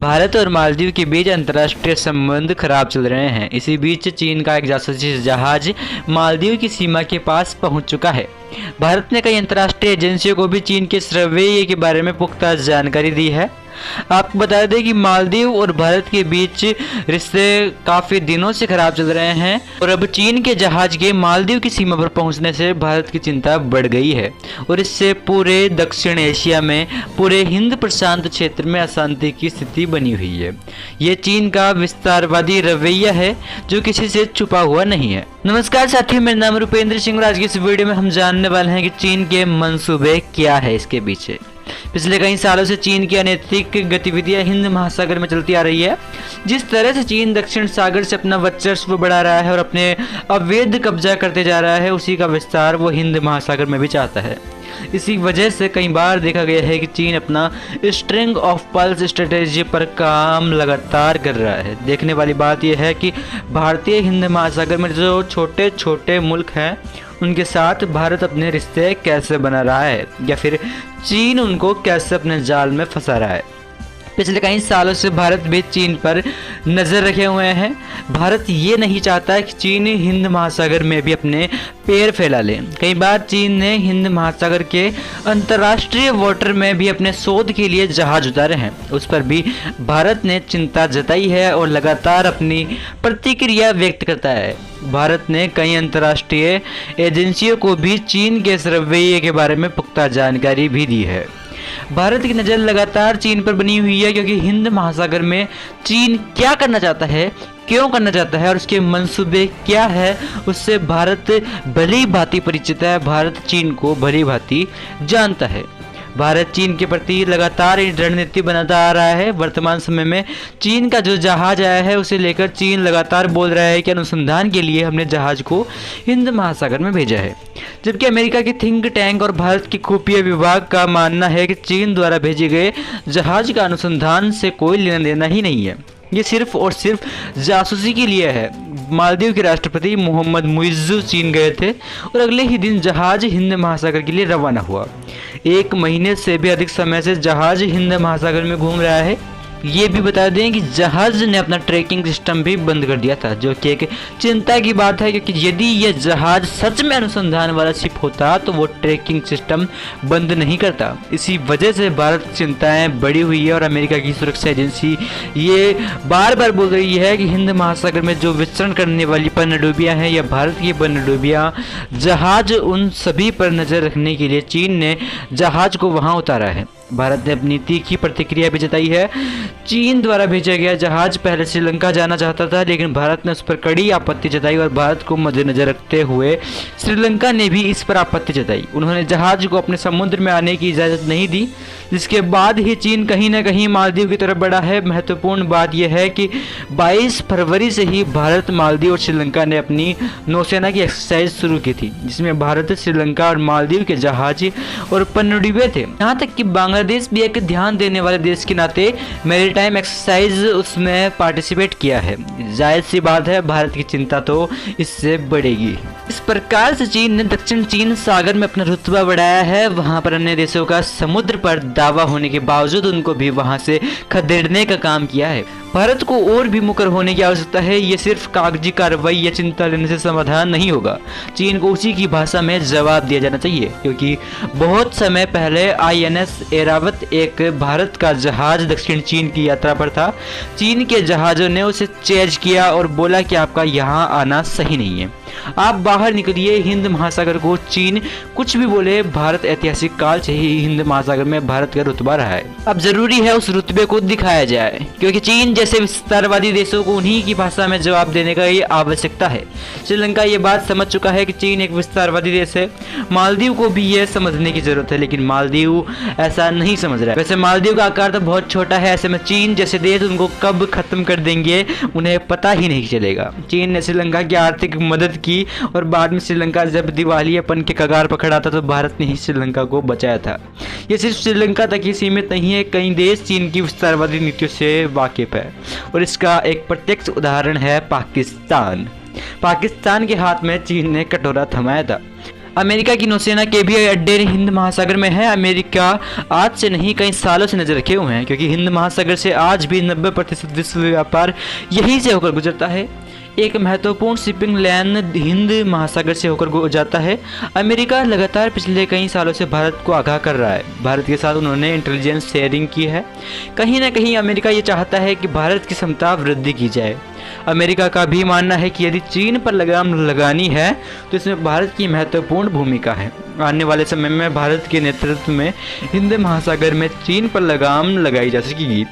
भारत और मालदीव के बीच अंतर्राष्ट्रीय संबंध खराब चल रहे हैं। इसी बीच चीन का एक जासूसी जहाज मालदीव की सीमा के पास पहुंच चुका है। भारत ने कई अंतर्राष्ट्रीय एजेंसियों को भी चीन के इस रवैये के बारे में पुख्ता जानकारी दी है। आपको बता दें कि मालदीव और भारत के बीच रिश्ते काफ़ी दिनों से खराब चल रहे हैं और अब चीन के जहाज के मालदीव की सीमा पर पहुंचने से भारत की चिंता बढ़ गई है और इससे पूरे दक्षिण एशिया में, पूरे हिंद प्रशांत क्षेत्र में अशांति की स्थिति बनी हुई है। ये चीन का विस्तारवादी रवैया है जो किसी से छुपा हुआ नहीं है। नमस्कार साथियों, मेरा नाम रुपेंद्र सिंह। आज की इस वीडियो में हम जानने वाले हैं कि चीन के मंसूबे क्या है इसके पीछे। पिछले कई सालों से चीन की अनैतिक गतिविधियां हिंद महासागर में चलती आ रही है। जिस तरह से चीन दक्षिण सागर से अपना वर्चस्व बढ़ा रहा है और अपने अवैध कब्जा करते जा रहा है, उसी का विस्तार वो हिंद महासागर में भी चाहता है। इसी वजह से कई बार देखा गया है कि चीन अपना स्ट्रिंग ऑफ पल्स स्ट्रेटेजी पर काम लगातार कर रहा है। देखने वाली बात यह है कि भारतीय हिंद महासागर में जो छोटे छोटे मुल्क हैं उनके साथ भारत अपने रिश्ते कैसे बना रहा है या फिर चीन उनको कैसे अपने जाल में फंसा रहा है। पिछले कई सालों से भारत भी चीन पर नज़र रखे हुए हैं। भारत ये नहीं चाहता कि चीन हिंद महासागर में भी अपने पैर फैला ले। कई बार चीन ने हिंद महासागर के अंतर्राष्ट्रीय वाटर में भी अपने शोध के लिए जहाज उतारे हैं। उस पर भी भारत ने चिंता जताई है और लगातार अपनी प्रतिक्रिया व्यक्त करता है। भारत ने कई अंतर्राष्ट्रीय एजेंसियों को भी चीन के इस रवैये के बारे में पुख्ता जानकारी भी दी है। भारत की नज़र लगातार चीन पर बनी हुई है क्योंकि हिंद महासागर में चीन क्या करना चाहता है, क्यों करना चाहता है और उसके मंसूबे क्या है, उससे भारत भली भांति परिचित है। भारत चीन को भली भांति जानता है। भारत चीन के प्रति लगातार रणनीति बनाता आ रहा है। वर्तमान समय में चीन का जो जहाज आया है उसे लेकर चीन लगातार बोल रहा है कि अनुसंधान के लिए हमने जहाज को हिंद महासागर में भेजा है, जबकि अमेरिका की थिंक टैंक और भारत की खुफिया विभाग का मानना है कि चीन द्वारा भेजे गए जहाज का अनुसंधान से कोई लेना देना ही नहीं है। ये सिर्फ और सिर्फ जासूसी के लिए है। मालदीव के राष्ट्रपति मोहम्मद मुइज़्ज़ चीन गए थे और अगले ही दिन जहाज हिंद महासागर के लिए रवाना हुआ। 1 महीने से भी अधिक समय से जहाज हिंद महासागर में घूम रहा है। ये भी बता दें कि जहाज ने अपना ट्रैकिंग सिस्टम भी बंद कर दिया था, जो कि एक चिंता की बात है क्योंकि यदि यह जहाज सच में अनुसंधान वाला शिप होता तो वो ट्रैकिंग सिस्टम बंद नहीं करता। इसी वजह से भारत चिंताएं बढ़ी हुई है और अमेरिका की सुरक्षा एजेंसी ये बार बार बोल रही है कि हिंद महासागर में जो विचरण करने वाली पनडुब्बियां हैं या भारत की पनडुब्बियां जहाज, उन सभी पर नज़र रखने के लिए चीन ने जहाज को वहाँ उतारा है। भारत ने अपनी तीखी प्रतिक्रिया भी जताई है। चीन द्वारा भेजा गया जहाज पहले श्रीलंका जाना चाहता था, लेकिन भारत ने उस पर कड़ी आपत्ति जताई और भारत को मद्देनजर रखते हुए श्रीलंका ने भी इस पर आपत्ति जताई। उन्होंने जहाज को अपने समुद्र में आने की इजाज़त नहीं दी, जिसके बाद ही चीन कहीं ना कहीं मालदीव की तरफ बढ़ा है। महत्वपूर्ण बात यह है कि 22 फरवरी से ही भारत, मालदीव और श्रीलंका ने अपनी नौसेना की एक्सरसाइज शुरू की थी, जिसमें भारत, श्रीलंका और मालदीव के जहाज और पनडुब्बियां थे। यहाँ तक कि बांग्लादेश भी एक ध्यान देने वाले देश के नाते मैरीटाइम एक्सरसाइज उसमें पार्टिसिपेट किया है। जायज़ सी बात है, भारत की चिंता तो इससे बढ़ेगी। इस प्रकार से चीन ने दक्षिण चीन सागर में अपना रुतबा बढ़ाया है। वहाँ पर अन्य देशों का समुद्र पर दावा होने के बावजूद उनको भी वहाँ से खदेड़ने का काम किया है। भारत को और भी मुकर होने की आवश्यकता है। ये सिर्फ कागजी कार्रवाई या चिंता लेने से समाधान नहीं होगा। चीन को उसी की भाषा में जवाब दिया जाना चाहिए, क्योंकि बहुत समय पहले INS ऐरावत एक भारत का जहाज दक्षिण चीन की यात्रा पर था। चीन के जहाज़ों ने उसे चेज किया और बोला कि आपका यहाँ आना सही नहीं है, आप बाहर निकलिए। हिंद महासागर को चीन कुछ भी बोले, भारत ऐतिहासिक काल से ही हिंद महासागर में भारत का रुतबा रहा है। अब जरूरी है उस रुतबे को दिखाया जाए, क्योंकि चीन जैसे विस्तारवादी देशों को उन्हीं की भाषा में जवाब देने का ये आवश्यकता है। श्रीलंका ये बात समझ चुका है कि चीन एक विस्तारवादी देश है। मालदीव को भी ये समझने की जरूरत है, लेकिन मालदीव ऐसा नहीं समझ रहा है। वैसे मालदीव का आकार तो बहुत छोटा है, ऐसे में चीन जैसे देश उनको कब खत्म कर देंगे उन्हें पता ही नहीं चलेगा। चीन ने श्रीलंका की आर्थिक मदद की और बाद में श्रीलंका जब दिवालियापन के कगार पर खड़ा था तो भारत ने ही श्रीलंका को बचाया था। ये सिर्फ श्रीलंका तक ही सीमित नहीं है, कई देश चीन की विस्तारवादी नीतियों से वाकिफ है और इसका एक प्रत्यक्ष उदाहरण है पाकिस्तान। पाकिस्तान के हाथ में चीन ने कटोरा थमाया था। अमेरिका की नौसेना के भी अड्डे हिंद महासागर में है। अमेरिका आज से नहीं कई सालों से नजर रखे हुए हैं, क्योंकि हिंद महासागर से आज भी 90% विश्व व्यापार यहीं से होकर गुजरता है। एक महत्वपूर्ण शिपिंग लाइन हिंद महासागर से होकर जाता है। अमेरिका लगातार पिछले कई सालों से भारत को आगाह कर रहा है। भारत के साथ उन्होंने इंटेलिजेंस शेयरिंग की है। कहीं ना कहीं अमेरिका ये चाहता है कि भारत की क्षमता वृद्धि की जाए। अमेरिका का भी मानना है कि यदि चीन पर लगाम लगानी है तो इसमें भारत की महत्वपूर्ण भूमिका है। आने वाले समय में भारत के नेतृत्व में हिंद महासागर में चीन पर लगाम लगाई जा सकेगी,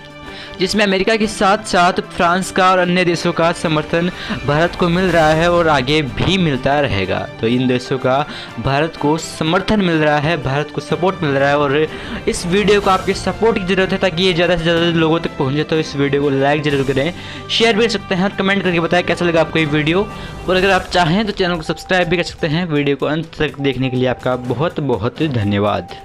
जिसमें अमेरिका के साथ साथ फ्रांस का और अन्य देशों का समर्थन भारत को मिल रहा है और आगे भी मिलता रहेगा। तो इन देशों का भारत को समर्थन मिल रहा है, भारत को सपोर्ट मिल रहा है और इस वीडियो को आपके सपोर्ट की ज़रूरत है ताकि ये ज़्यादा से ज़्यादा लोगों तक पहुँचे। तो इस वीडियो को लाइक जरूर करें, शेयर भी कर सकते हैं और कमेंट करके बताएं कैसा लगा आपको ये वीडियो। और अगर आप चाहें तो चैनल को सब्सक्राइब भी कर सकते हैं। वीडियो को अंत तक देखने के लिए आपका बहुत बहुत धन्यवाद।